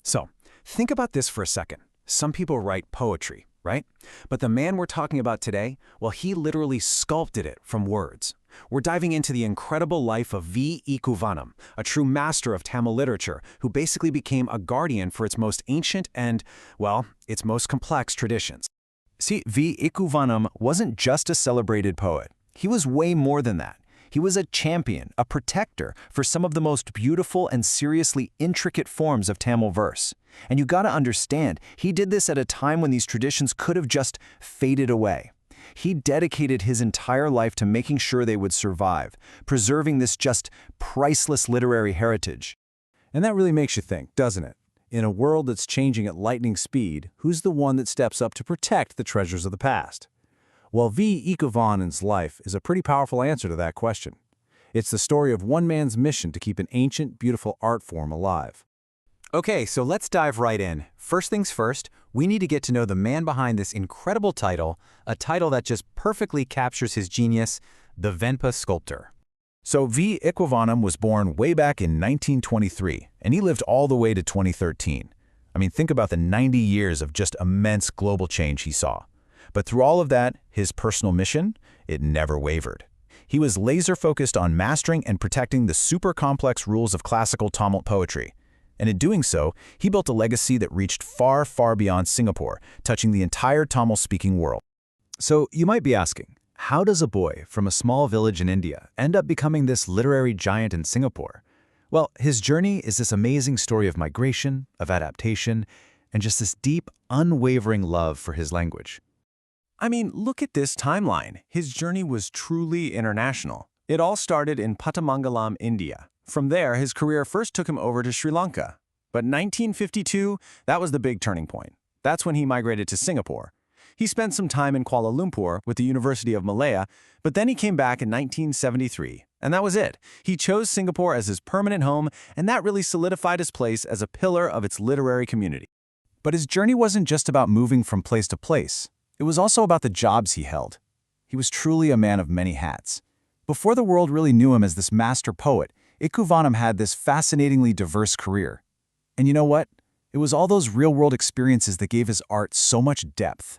So, think about this for a second. Some people write poetry, right? But the man we're talking about today, well, he literally sculpted it from words. We're diving into the incredible life of V. Ikkuvanam, a true master of Tamil literature who basically became a guardian for its most ancient and, well, its most complex traditions. See, V. Ikkuvanam wasn't just a celebrated poet. He was way more than that. He was a champion, a protector for some of the most beautiful and seriously intricate forms of Tamil verse. And you gotta understand, he did this at a time when these traditions could have just faded away. He dedicated his entire life to making sure they would survive, preserving this just priceless literary heritage. And that really makes you think, doesn't it? In a world that's changing at lightning speed, who's the one that steps up to protect the treasures of the past? Well, V. Ikkuvanam's life is a pretty powerful answer to that question. It's the story of one man's mission to keep an ancient, beautiful art form alive. Okay, so let's dive right in. First things first, we need to get to know the man behind this incredible title, a title that just perfectly captures his genius, the Venpa sculptor. So V. Ikkuvanam was born way back in 1923, and he lived all the way to 2013. I mean, think about the 90 years of just immense global change he saw. But through all of that, his personal mission, it never wavered. He was laser-focused on mastering and protecting the super complex rules of classical Tamil poetry. And in doing so, he built a legacy that reached far, far beyond Singapore, touching the entire Tamil-speaking world. So you might be asking, how does a boy from a small village in India end up becoming this literary giant in Singapore? Well, his journey is this amazing story of migration, of adaptation, and just this deep, unwavering love for his language. I mean, look at this timeline. His journey was truly international. It all started in Patamangalam, India. From there, his career first took him over to Sri Lanka. But 1952, that was the big turning point. That's when he migrated to Singapore. He spent some time in Kuala Lumpur with the University of Malaya, but then he came back in 1973. And that was it. He chose Singapore as his permanent home, and that really solidified his place as a pillar of its literary community. But his journey wasn't just about moving from place to place. It was also about the jobs he held. He was truly a man of many hats. Before the world really knew him as this master poet, Ikkuvanam had this fascinatingly diverse career. And you know what? It was all those real-world experiences that gave his art so much depth.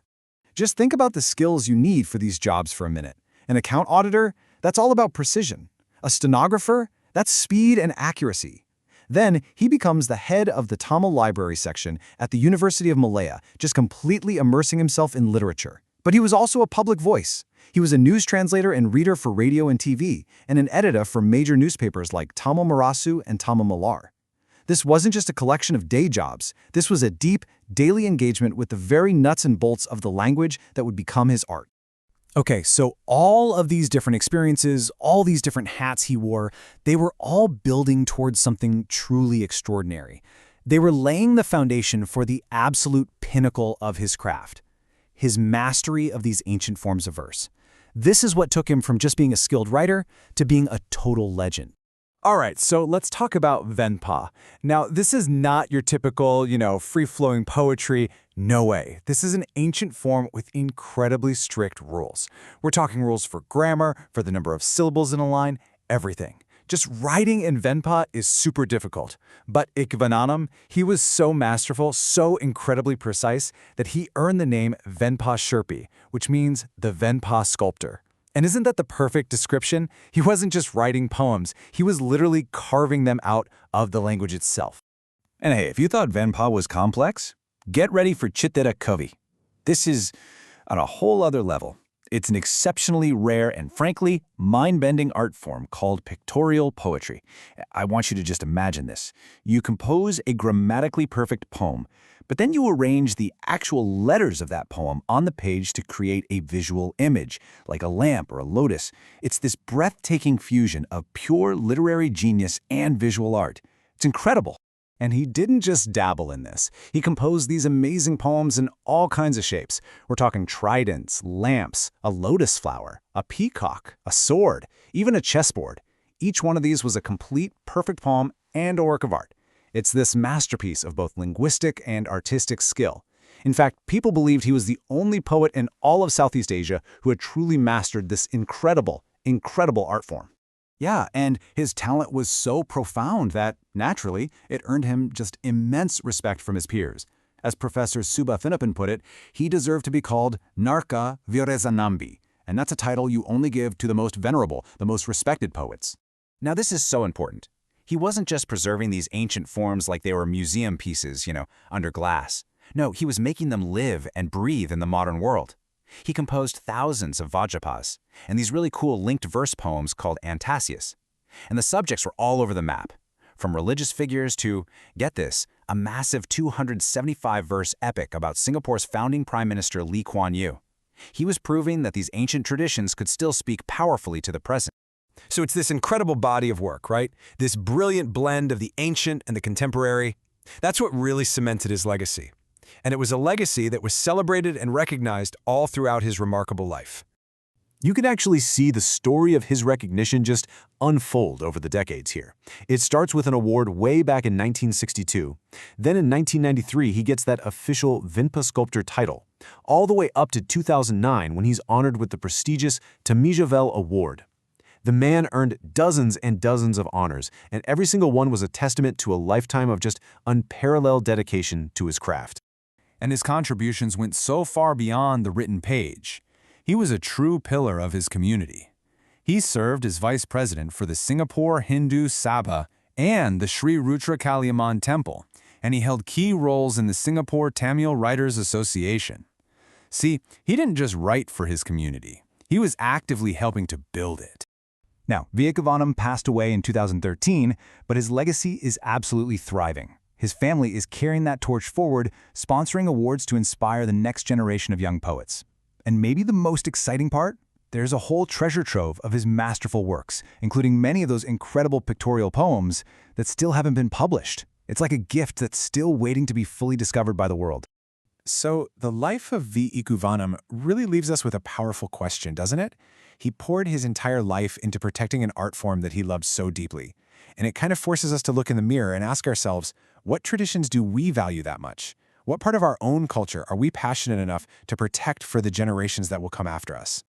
Just think about the skills you need for these jobs for a minute. An account auditor? That's all about precision. A stenographer? That's speed and accuracy. Then he becomes the head of the Tamil library section at the University of Malaya, just completely immersing himself in literature. But he was also a public voice. He was a news translator and reader for radio and TV, and an editor for major newspapers like Tamil Marasu and Tamil Malar. This wasn't just a collection of day jobs. This was a deep, daily engagement with the very nuts and bolts of the language that would become his art. Okay, so all of these different experiences, all these different hats he wore, they were all building towards something truly extraordinary. They were laying the foundation for the absolute pinnacle of his craft, his mastery of these ancient forms of verse. This is what took him from just being a skilled writer to being a total legend. All right, so let's talk about Venpa. Now, this is not your typical, free-flowing poetry. No way. This is an ancient form with incredibly strict rules. We're talking rules for grammar, for the number of syllables in a line, everything. Just writing in Venpa is super difficult. But Ikkuvanam, he was so masterful, so incredibly precise, that he earned the name Venpa Sherpi, which means the Venpa sculptor. And isn't that the perfect description? He wasn't just writing poems, he was literally carving them out of the language itself. And hey, if you thought Venpa was complex, get ready for Chittara Kavi. This is on a whole other level. It's an exceptionally rare and frankly mind-bending art form called pictorial poetry. I want you to just imagine this. You compose a grammatically perfect poem, but then you arrange the actual letters of that poem on the page to create a visual image, like a lamp or a lotus. It's this breathtaking fusion of pure literary genius and visual art. It's incredible. And he didn't just dabble in this. He composed these amazing poems in all kinds of shapes. We're talking tridents, lamps, a lotus flower, a peacock, a sword, even a chessboard. Each one of these was a complete, perfect poem and a work of art. It's this masterpiece of both linguistic and artistic skill. In fact, people believed he was the only poet in all of Southeast Asia who had truly mastered this incredible art form. Yeah, and his talent was so profound that, naturally, it earned him just immense respect from his peers. As Professor Suba Thinappan put it, he deserved to be called Narka Viresanambi, and that's a title you only give to the most venerable, the most respected poets. Now this is so important. He wasn't just preserving these ancient forms like they were museum pieces, under glass. No, he was making them live and breathe in the modern world. He composed thousands of vajapas, and these really cool linked verse poems called antasias. And the subjects were all over the map, from religious figures to, get this, a massive 275-verse epic about Singapore's founding Prime Minister Lee Kuan Yew. He was proving that these ancient traditions could still speak powerfully to the present. So it's this incredible body of work, right? This brilliant blend of the ancient and the contemporary. That's what really cemented his legacy. And it was a legacy that was celebrated and recognized all throughout his remarkable life. You can actually see the story of his recognition just unfold over the decades here. It starts with an award way back in 1962. Then in 1993, he gets that official Vinpa Sculptor title, all the way up to 2009 when he's honored with the prestigious Tamijavel Award. The man earned dozens and dozens of honors, and every single one was a testament to a lifetime of just unparalleled dedication to his craft. And his contributions went so far beyond the written page. He was a true pillar of his community. He served as vice president for the Singapore Hindu Sabha and the Sri Rutra Kaliamman Temple, and he held key roles in the Singapore Tamil Writers Association. See, he didn't just write for his community. He was actively helping to build it. Now, Ikkuvanam passed away in 2013, but his legacy is absolutely thriving. His family is carrying that torch forward, sponsoring awards to inspire the next generation of young poets. And maybe the most exciting part? There's a whole treasure trove of his masterful works, including many of those incredible pictorial poems that still haven't been published. It's like a gift that's still waiting to be fully discovered by the world. So the life of V. Ikkuvanam really leaves us with a powerful question, doesn't it? He poured his entire life into protecting an art form that he loved so deeply. And it kind of forces us to look in the mirror and ask ourselves, what traditions do we value that much? What part of our own culture are we passionate enough to protect for the generations that will come after us?